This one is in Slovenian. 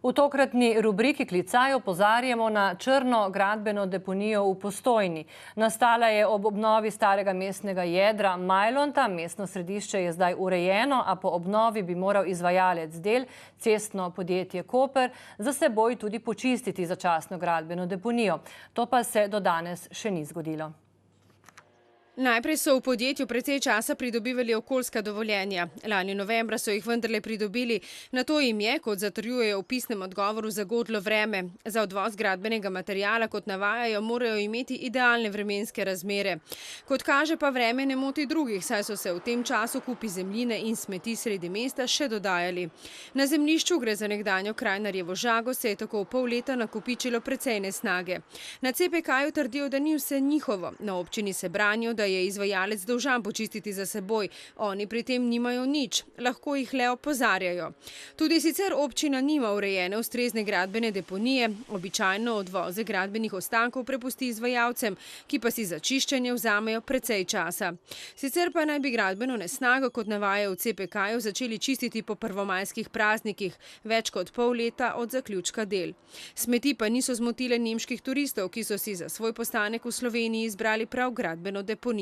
V tokratni rubriki Klicaj opozarjamo na črno gradbeno deponijo v Postojni. Nastala je ob obnovi starega mestnega jedra Majlonta. Mestno središče je zdaj urejeno, a po obnovi bi moral izvajalec del, cestno podjetje Koper, za seboj tudi počistiti začasno gradbeno deponijo. To pa se do danes še ni zgodilo. Najprej so v podjetju precej časa pridobivali okoljska dovoljenja. Lani novembra so jih vendarle pridobili, nato jim je, kot zatrjujejo v pisnem odgovoru, zagodlo vreme. Za odvoz gradbenega materiala, kot navajajo, morajo imeti idealne vremenske razmere. Kot kaže, pa vreme ne moti drugih, saj so se v tem času kupi zemljine in smeti sredi mesta še dodajali. Na zemljišču, gre za nekdanjo Krajnarjevo žago, se je tako v pol leta nakopičilo precej nesnage. Na CPK-ju trdijo, da ni vse njihovo. Na občini se branijo, da je izvajalec dolžan počistiti za seboj. Oni pri tem nimajo nič, lahko jih le opozarjajo. Tudi sicer občina nima urejene ustrezne gradbene deponije, običajno odvoze gradbenih ostankov prepusti izvajalcem, ki pa si za čiščenje vzamejo precej časa. Sicer pa naj bi gradbeno nesnago, kot navajajo v CPK-ju, začeli čistiti po prvomajskih praznikih, več kot pol leta od zaključka del. Smeti pa niso zmotile nemških turistov, ki so si za svoj postanek v Sloveniji izbrali prav gradbeno deponijo.